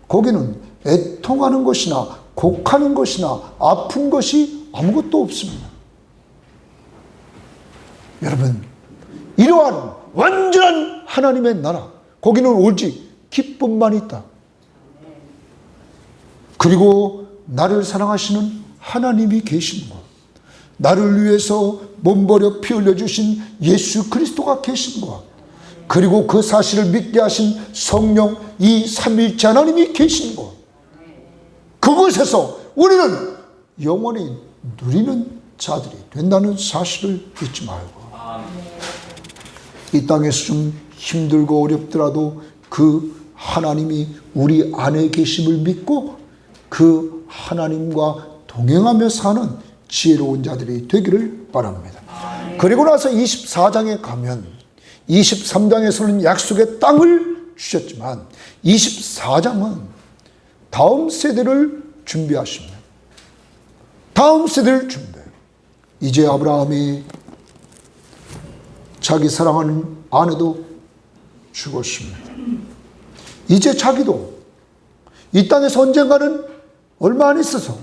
S1: 거기는 애통하는 것이나 곡하는 것이나 아픈 것이 아무것도 없습니다. 여러분, 이러한 완전한 하나님의 나라, 거기는 오직 기쁨만 있다. 그리고 나를 사랑하시는 하나님이 계신 것, 나를 위해서 몸버려 피 흘려주신 예수 그리스도가 계신 것, 그리고 그 사실을 믿게 하신 성령 이 삼위일체 하나님이 계신 것, 그곳에서 우리는 영원히 누리는 자들이 된다는 사실을 잊지 말고, 이 땅에서 좀 힘들고 어렵더라도 그 하나님이 우리 안에 계심을 믿고 그 하나님과 동행하며 사는 지혜로운 자들이 되기를 바랍니다. 그리고 나서 24장에 가면 23장에서는 약속의 땅을 주셨지만 24장은 다음 세대를 준비하십니다. 다음 세대를 준비해요. 이제 아브라함이 자기 사랑하는 아내도 죽었습니다. 이제 자기도 이 땅에서 언젠가는 얼마 안 있어서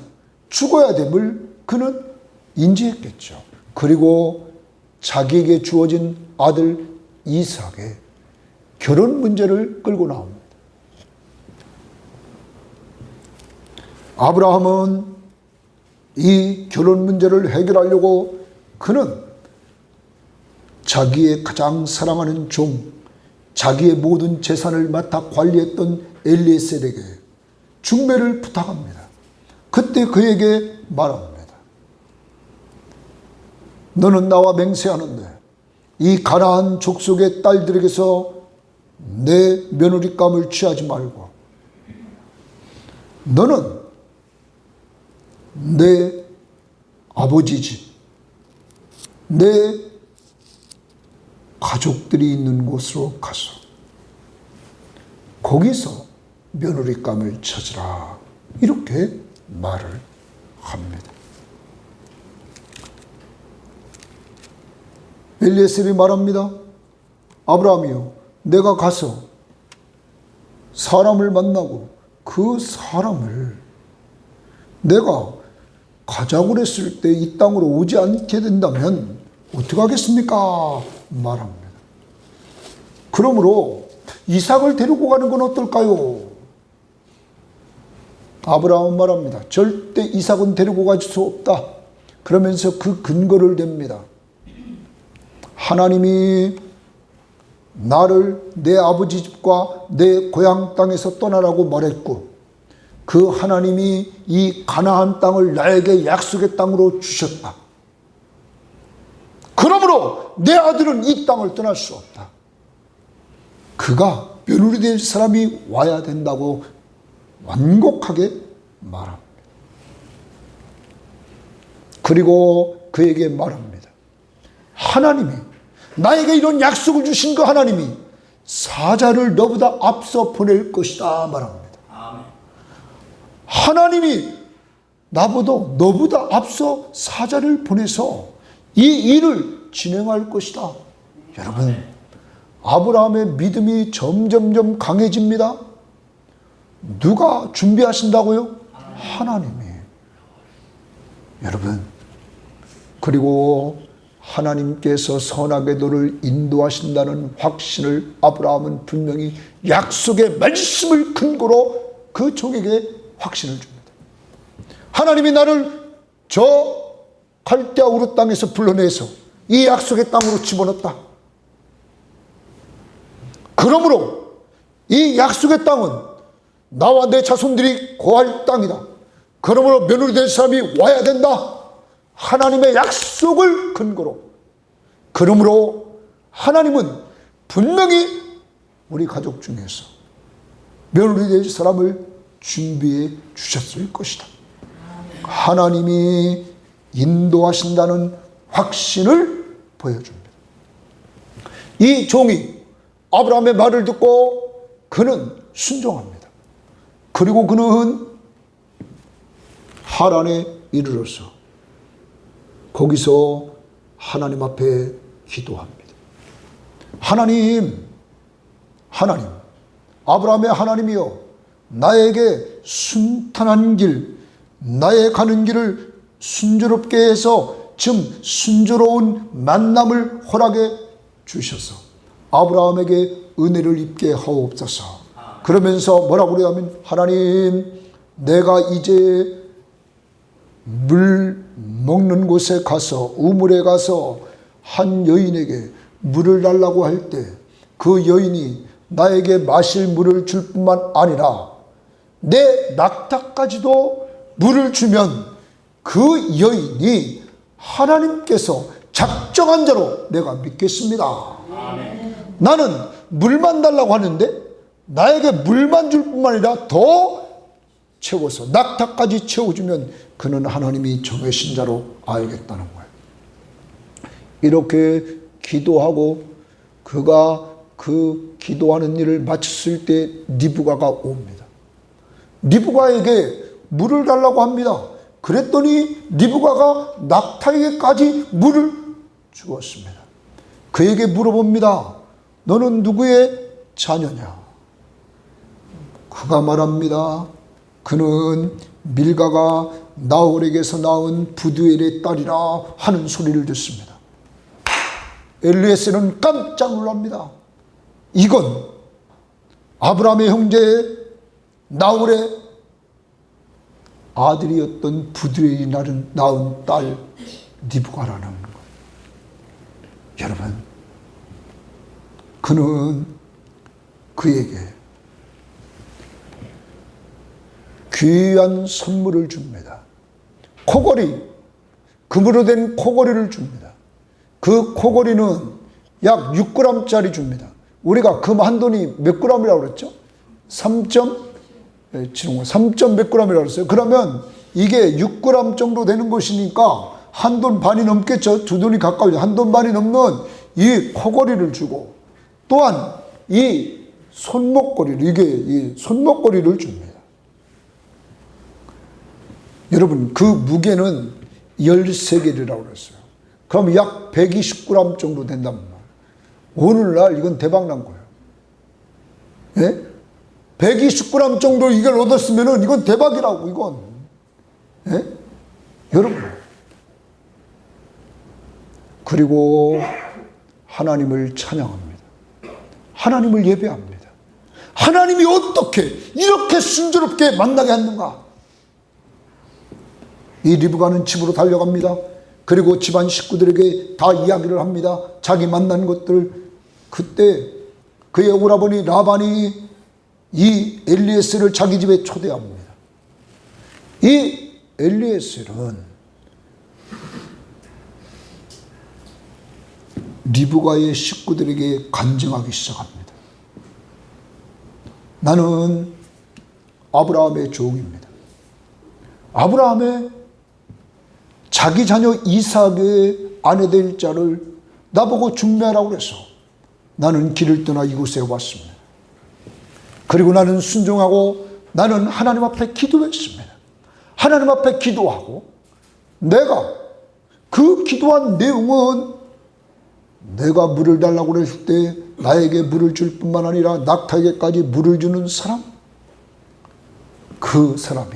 S1: 죽어야 됨을 그는 인지했겠죠. 그리고 자기에게 주어진 아들 이삭의 결혼 문제를 끌고 나옵니다. 아브라함은 이 결혼 문제를 해결하려고 그는 자기의 가장 사랑하는 종, 자기의 모든 재산을 맡아 관리했던 엘리에셀에게 중매를 부탁합니다. 그때 그에게 말합니다. 너는 나와 맹세하는데 이 가나안 족속의 딸들에게서 내 며느리감을 취하지 말고 너는 내 아버지 집, 내 가족들이 있는 곳으로 가서 거기서 며느리감을 찾으라, 이렇게 말을 합니다. 엘리에셀이 말합니다. 아브라함이요, 내가 가서 사람을 만나고 그 사람을 내가 가자고 그랬을 때 이 땅으로 오지 않게 된다면 어떻게 하겠습니까? 말합니다. 그러므로 이삭을 데리고 가는 건 어떨까요? 아브라함은 말합니다. 절대 이삭은 데리고 갈 수 없다. 그러면서 그 근거를 댑니다. 하나님이 나를 내 아버지 집과 내 고향 땅에서 떠나라고 말했고 그 하나님이 이 가나안 땅을 나에게 약속의 땅으로 주셨다. 그러므로 내 아들은 이 땅을 떠날 수 없다. 그가 며느리 될 사람이 와야 된다고 완곡하게 말합니다. 그리고 그에게 말합니다. 하나님이 나에게 이런 약속을 주신 그 하나님이 사자를 너보다 앞서 보낼 것이다 말합니다. 하나님이 너보다 앞서 사자를 보내서 이 일을 진행할 것이다. 여러분, 아브라함의 믿음이 점점점 강해집니다. 누가 준비하신다고요? 하나님이. 여러분, 그리고 하나님께서 선하게 너를 인도하신다는 확신을 아브라함은 분명히 약속의 말씀을 근거로 그 종에게 확신을 줍니다. 하나님이 나를 저 갈대아 우르 땅에서 불러내서 이 약속의 땅으로 집어넣었다. 그러므로 이 약속의 땅은 나와 내 자손들이 거할 땅이다. 그러므로 며느리 될 사람이 와야 된다. 하나님의 약속을 근거로. 그러므로 하나님은 분명히 우리 가족 중에서 며느리 될 사람을 준비해 주셨을 것이다. 하나님이 인도하신다는 확신을 보여줍니다. 이 종이 아브라함의 말을 듣고 그는 순종합니다. 그리고 그는 하란에 이르러서 거기서 하나님 앞에 기도합니다. 하나님, 아브라함의 하나님이여, 나에게 순탄한 길, 나의 가는 길을 순조롭게 해서 좀 순조로운 만남을 허락해 주셔서 아브라함에게 은혜를 입게 하옵소서. 그러면서 뭐라고 그러냐면, 하나님, 내가 이제 물 먹는 곳에 가서, 우물에 가서 한 여인에게 물을 달라고 할 때 그 여인이 나에게 마실 물을 줄 뿐만 아니라 내 낙타까지도 물을 주면 그 여인이 하나님께서 작정한 자로 내가 믿겠습니다. 나는 물만 달라고 하는데 나에게 물만 줄 뿐만 아니라 더 채워서 낙타까지 채워주면 그는 하나님이 정하신 자로 알겠다는 거예요. 이렇게 기도하고 그가 그 기도하는 일을 마쳤을 때 리브가가 옵니다. 리브가에게 물을 달라고 합니다. 그랬더니 리브가가 낙타에게까지 물을 주었습니다. 그에게 물어봅니다. 너는 누구의 자녀냐? 그가 말합니다. 그는 밀가가 나홀에게서 낳은 부두엘의 딸이라 하는 소리를 듣습니다. 엘리에셀은 깜짝 놀랍니다. 이건 아브라함의 형제 나홀의 아들이었던 부두엘이 낳은 딸 리브가라는 것. 여러분, 그는 그에게 귀한 선물을 줍니다. 코걸이, 금으로 된 코걸이를 줍니다. 그 코걸이는 약 6g짜리 줍니다. 우리가 금 한 돈이 몇 g이라고 그랬죠? 3. 몇 g이라고 그랬어요. 그러면 이게 6g 정도 되는 것이니까 한 돈 반이 넘겠죠. 2돈이 가까워져. 한 돈 반이 넘는 이 코걸이를 주고, 또한 이 손목걸이를, 이게 이 손목걸이를 줍니다. 여러분, 그 무게는 13개라고 그랬어요. 그럼 약 120g 정도 된단 말이에요. 오늘날 이건 대박난 거예요. 예? 120g 정도 이걸 얻었으면 이건 대박이라고, 이건. 예? 여러분. 그리고 하나님을 찬양합니다. 하나님을 예배합니다. 하나님이 어떻게 이렇게 순조롭게 만나게 했는가? 이 리브가는 집으로 달려갑니다. 그리고 집안 식구들에게 다 이야기를 합니다. 자기 만난 것들. 그때 그의 오라버니 라반이 이 엘리에셀을 자기 집에 초대합니다. 이 엘리에셀은 리브가의 식구들에게 간증하기 시작합니다. 나는 아브라함의 종입니다. 아브라함의 자기 자녀 이삭의 아내 될 자를 나보고 중매하라고 그래서 나는 길을 떠나 이곳에 왔습니다. 그리고 나는 순종하고 나는 하나님 앞에 기도했습니다. 하나님 앞에 기도하고 내가 그 기도한 내용은 내가 물을 달라고 그랬을 때 나에게 물을 줄 뿐만 아니라 낙타에게까지 물을 주는 사람, 그 사람이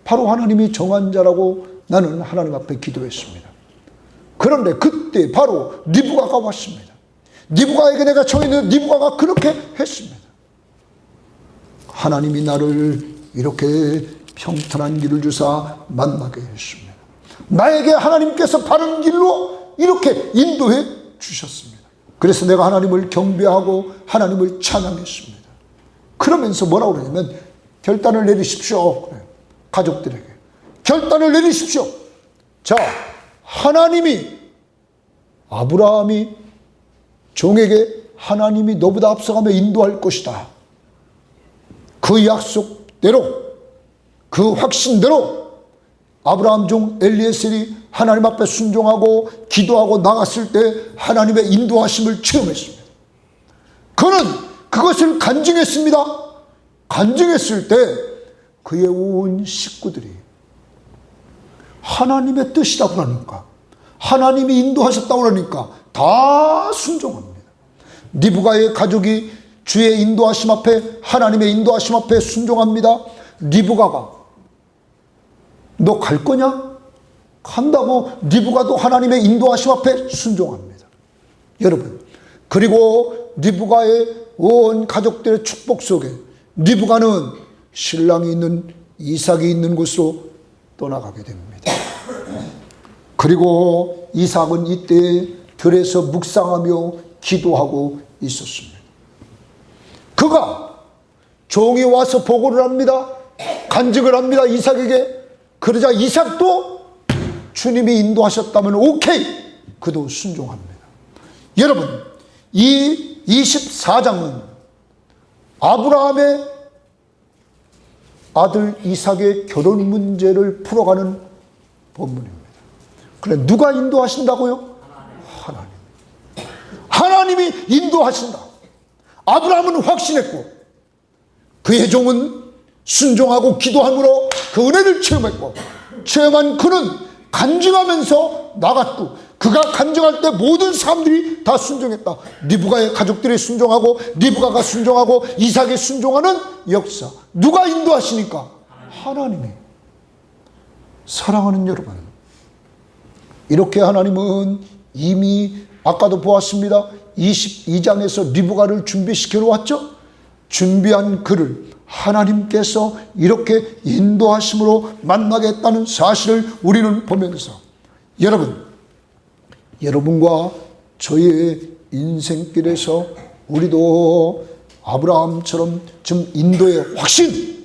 S1: 바로 하나님이 정한 자라고 나는 하나님 앞에 기도했습니다. 그런데 그때 바로 리브가가 왔습니다. 리브가에게 내가 청했는데 리브가가 그렇게 했습니다. 하나님이 나를 이렇게 평탄한 길을 주사 만나게 했습니다. 나에게 하나님께서 바른 길로 이렇게 인도해 주셨습니다. 그래서 내가 하나님을 경배하고 하나님을 찬양했습니다. 그러면서 뭐라고 그러냐면 결단을 내리십시오. 그래요. 가족들에게 결단을 내리십시오. 자, 하나님이 아브라함이 종에게 하나님이 너보다 앞서가며 인도할 것이다. 그 약속대로, 그 확신대로 아브라함 종 엘리에셀이 하나님 앞에 순종하고 기도하고 나갔을 때 하나님의 인도하심을 체험했습니다. 그는 그것을 간증했습니다. 간증했을 때 그의 온 식구들이 하나님의 뜻이라고 하니까, 하나님이 인도하셨다고 하니까 다 순종합니다. 리브가의 가족이 주의 인도하심 앞에, 하나님의 인도하심 앞에 순종합니다. 리브가가 너 갈 거냐? 간다고 리브가도 하나님의 인도하심 앞에 순종합니다. 여러분, 그리고 리브가의 온 가족들의 축복 속에 리브가는 신랑이 있는 이삭이 있는 곳으로 떠나가게 됩니다. 그리고 이삭은 이때 들에서 묵상하며 기도하고 있었습니다. 그가 종이 와서 보고를 합니다. 간증을 합니다. 이삭에게. 그러자 이삭도 주님이 인도하셨다면 오케이, 그도 순종합니다. 여러분, 이 24장은 아브라함의 아들 이삭의 결혼 문제를 풀어가는 본문입니다. 그래, 누가 인도하신다고요? 하나님. 하나님이 인도하신다. 아브라함은 확신했고 그의 종은 순종하고 기도함으로 그 은혜를 체험했고, 체험한 그는 간증하면서 나갔고, 그가 간증할 때 모든 사람들이 다 순종했다. 리브가의 가족들이 순종하고 리브가가 순종하고 이삭이 순종하는 역사. 누가 인도하시니까? 하나님이. 사랑하는 여러분, 이렇게 하나님은 이미 아까도 보았습니다. 22장에서 리브가를 준비시켜 놓았죠. 준비한 그를 하나님께서 이렇게 인도하심으로 만나게 했다는 사실을 우리는 보면서, 여러분과 저의 인생길에서 우리도 아브라함처럼 지금 인도의 확신,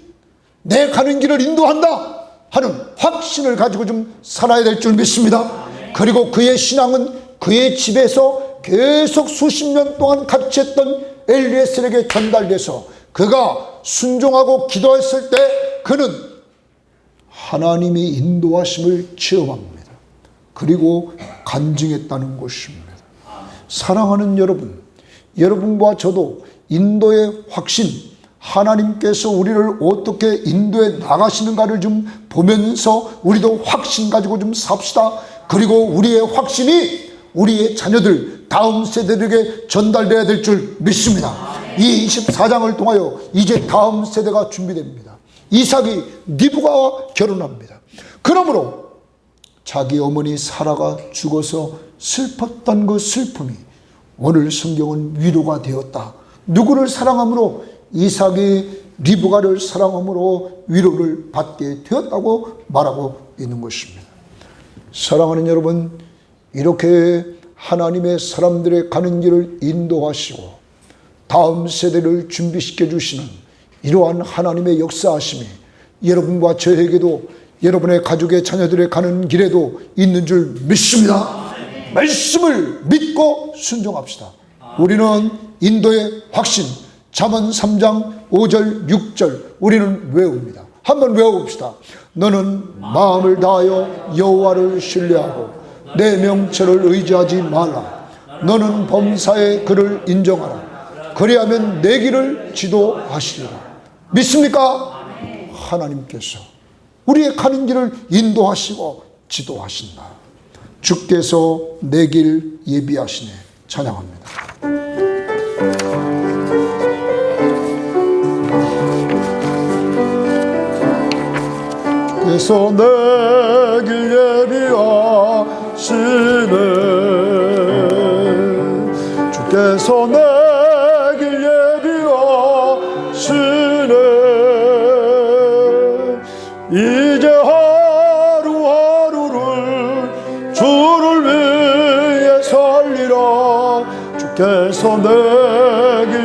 S1: 내 가는 길을 인도한다 하는 확신을 가지고 좀 살아야 될 줄 믿습니다. 그리고 그의 신앙은 그의 집에서 계속 수십 년 동안 같이 했던 엘리에셀에게 전달돼서 그가 순종하고 기도했을 때 그는 하나님이 인도하심을 체험합니다. 그리고 간증했다는 것입니다. 사랑하는 여러분, 여러분과 저도 인도의 확신, 하나님께서 우리를 어떻게 인도해 나가시는가를 좀 보면서 우리도 확신 가지고 좀 삽시다. 그리고 우리의 확신이 우리의 자녀들, 다음 세대들에게 전달돼야 될 줄 믿습니다. 이 24장을 통하여 이제 다음 세대가 준비됩니다. 이삭이 리브가와 결혼합니다. 그러므로 자기 어머니 사라가 죽어서 슬펐던 그 슬픔이 오늘 성경은 위로가 되었다. 누구를 사랑함으로? 이삭이 리브가를 사랑함으로 위로를 받게 되었다고 말하고 있는 것입니다. 사랑하는 여러분, 이렇게 하나님의 사람들의 가는 길을 인도하시고 다음 세대를 준비시켜 주시는 이러한 하나님의 역사하심이 여러분과 저에게도, 여러분의 가족의 자녀들의 가는 길에도 있는 줄 믿습니다. 말씀을 믿고 순종합시다. 우리는 인도의 확신, 잠언 3장 5절 6절 우리는 외웁니다. 한번 외워봅시다. 너는 마음을 다하여 여호와를 신뢰하고 내 명철을 의지하지 말라. 너는 범사에 그를 인정하라. 그리하면 내 길을 지도하시리라. 믿습니까? 하나님께서 우리의 가는 길을 인도하시고 지도하신다. 주께서 내 길 예비하시네. 찬양합니다.
S3: 주께서 내 길 예비하시네. 주께서 내 길 예비하시네. 이제 하루하루를 주를 위해 살리라. 주께서 내 길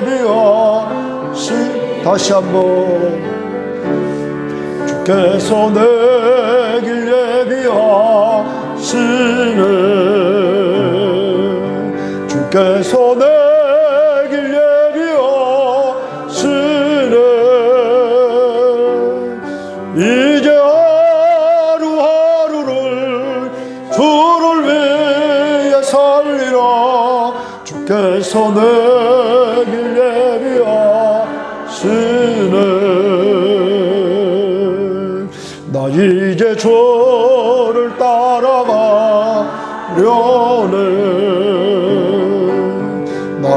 S3: 예비하시네. 다시 한번. 주께서 내 길 예비하시네. 주께서 내 길 예비하시네. 이제 하루하루를 주를 위해 살리라. 주께서 내 길 예비하시네. 나 이제 주를 따라가려네. 나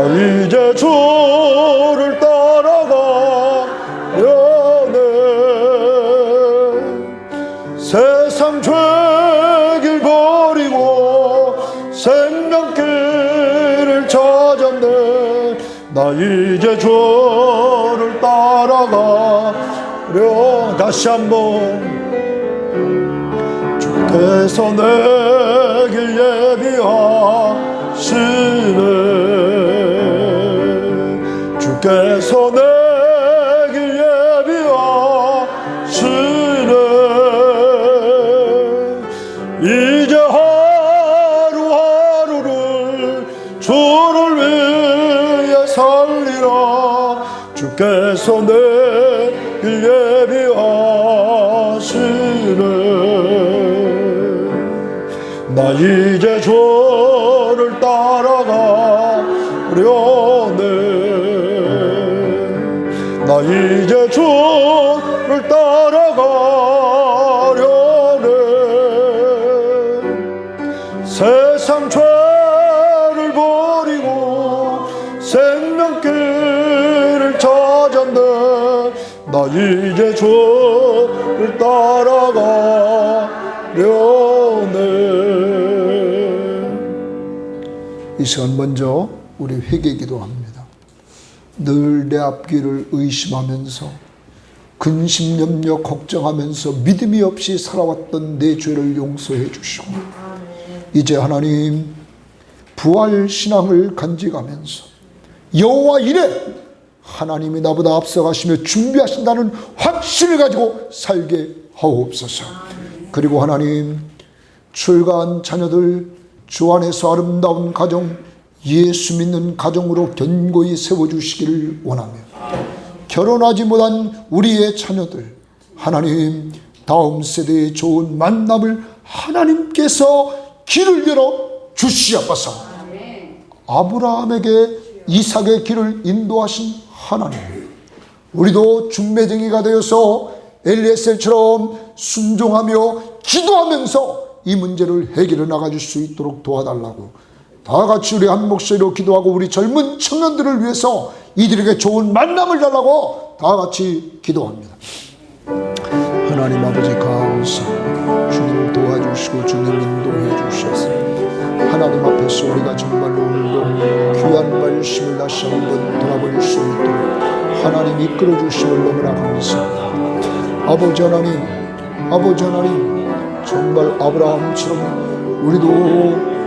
S3: 이제 주를 따라가려네. 세상 죄길 버리고 생명길을 찾았네. 나 이제 주를 따라가려. 다시 한번. 주께서 내 길 예비하시네. 주께서 내 길 예비하시네. 이제 하루하루를 주를 위해 살리라. 주께서 내 길 예비하시네. 나 이제 주를 따라가려네. 나 이제 주를 따라가려네. 세상 죄를 버리고 생명길을 찾았네. 나 이제 주를 따라가려네.
S1: 이 시간 먼저 우리 회개 기도합니다. 늘 내 앞길을 의심하면서 근심 염려 걱정하면서 믿음이 없이 살아왔던 내 죄를 용서해 주시고 이제 하나님 부활 신앙을 간직하면서 여호와 이래 하나님이 나보다 앞서가시며 준비하신다는 확신을 가지고 살게 하옵소서. 그리고 하나님, 출가한 자녀들 주 안에서 아름다운 가정, 예수 믿는 가정으로 견고히 세워주시기를 원하며, 결혼하지 못한 우리의 자녀들 하나님, 다음 세대의 좋은 만남을 하나님께서 길을 열어 주시옵소서. 아브라함에게 이삭의 길을 인도하신 하나님, 우리도 중매쟁이가 되어서 엘리에셀처럼 순종하며 기도하면서 이 문제를 해결해 나가줄 수 있도록 도와달라고 다 같이 우리 한 목소리로 기도하고, 우리 젊은 청년들을 위해서 이들에게 좋은 만남을 달라고 다 같이 기도합니다. 하나님 아버지 감사합니다. 주님 도와주시고 주님 인도해 주셔서 하나님 앞에서 우리가 정말로 오늘도 귀한 말씀을 다시 한번 돌아볼 수 있도록 하나님 이끌어 주심을 너무나 감사합니다. 아버지 하나님, 아버지 하나님, 정말 아브라함처럼 우리도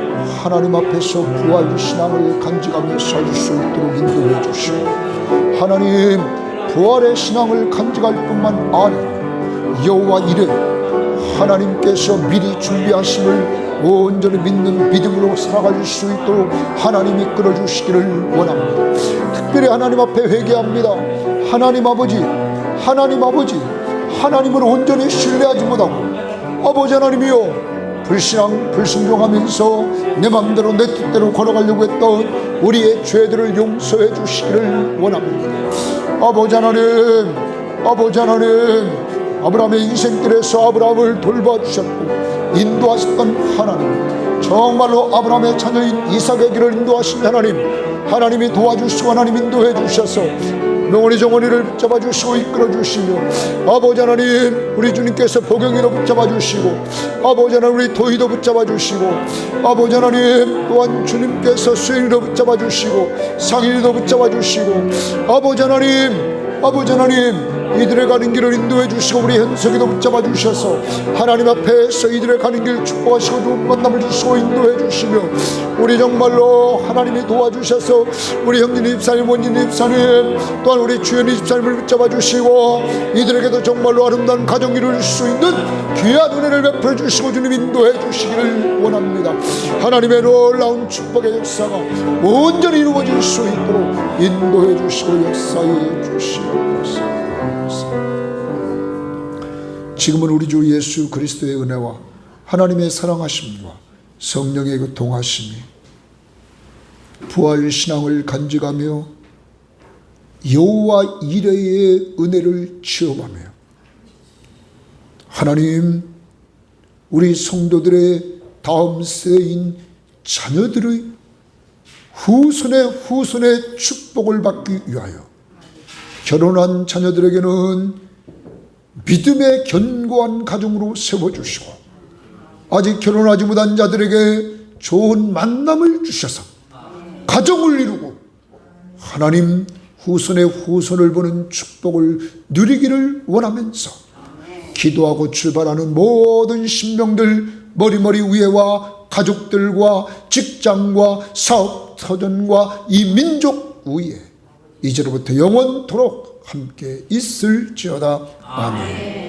S1: 하나님 앞에서 부활 신앙을 간직하며 살 수 있도록 인도해 주시고, 하나님 부활의 신앙을 간직할 뿐만 아니라 여호와 이래 하나님께서 미리 준비하심을 온전히 믿는 믿음으로 살아갈 수 있도록 하나님 이끌어 주시기를 원합니다. 특별히 하나님 앞에 회개합니다. 하나님 아버지, 하나님 아버지, 하나님을 온전히 신뢰하지 못하고 아버지 하나님이여 불신앙 불순종하면서 내 마음대로 내 뜻대로 걸어가려고 했던 우리의 죄들을 용서해 주시기를 원합니다. 아버지 하나님, 아버지 하나님, 아브라함의 인생길에서 아브라함을 돌봐주셨고 인도하셨던 하나님, 정말로 아브라함의 자녀인 이삭의 길을 인도하신 하나님, 하나님이 도와주시고 하나님 인도해 주셔서 명원이 정원이를 붙잡아 주시고 이끌어 주시며, 아버지 하나님 우리 주님께서 보경이로 붙잡아 주시고, 아버지 하나님 우리 도희도 붙잡아 주시고, 아버지 하나님 또한 주님께서 수인이로 붙잡아 주시고 상인이도 붙잡아 주시고, 아버지 하나님, 아버지 하나님 이들의 가는 길을 인도해 주시고 우리 현석이도 붙잡아 주셔서 하나님 앞에서 이들의 가는 길 축복하시고 좋은 만남을 주시고 인도해 주시며, 우리 정말로 하나님이 도와주셔서 우리 형님 집사님, 원진 집사님, 또한 우리 주연이 집사님을 붙잡아 주시고 이들에게도 정말로 아름다운 가정 이룰 수 있는 귀한 은혜를 베풀어 주시고 주님 인도해 주시기를 원합니다. 하나님의 놀라운 축복의 역사가 온전히 이루어질 수 있도록 인도해 주시고 역사해 주시옵소서. 지금은 우리 주 예수 그리스도의 은혜와 하나님의 사랑하심과 성령의 그 동하심이 부활 신앙을 간직하며 여호와 이레의 은혜를 체험하며 하나님 우리 성도들의 다음 세대인 자녀들의 후손의 축복을 받기 위하여 결혼한 자녀들에게는 믿음의 견고한 가정으로 세워주시고, 아직 결혼하지 못한 자들에게 좋은 만남을 주셔서 가정을 이루고 하나님 후손의 후손을 보는 축복을 누리기를 원하면서 기도하고 출발하는 모든 신명들, 머리머리 위에와 가족들과 직장과 사업 터전과 이 민족 위에 이제로부터 영원토록 함께 있을지어다. 아멘.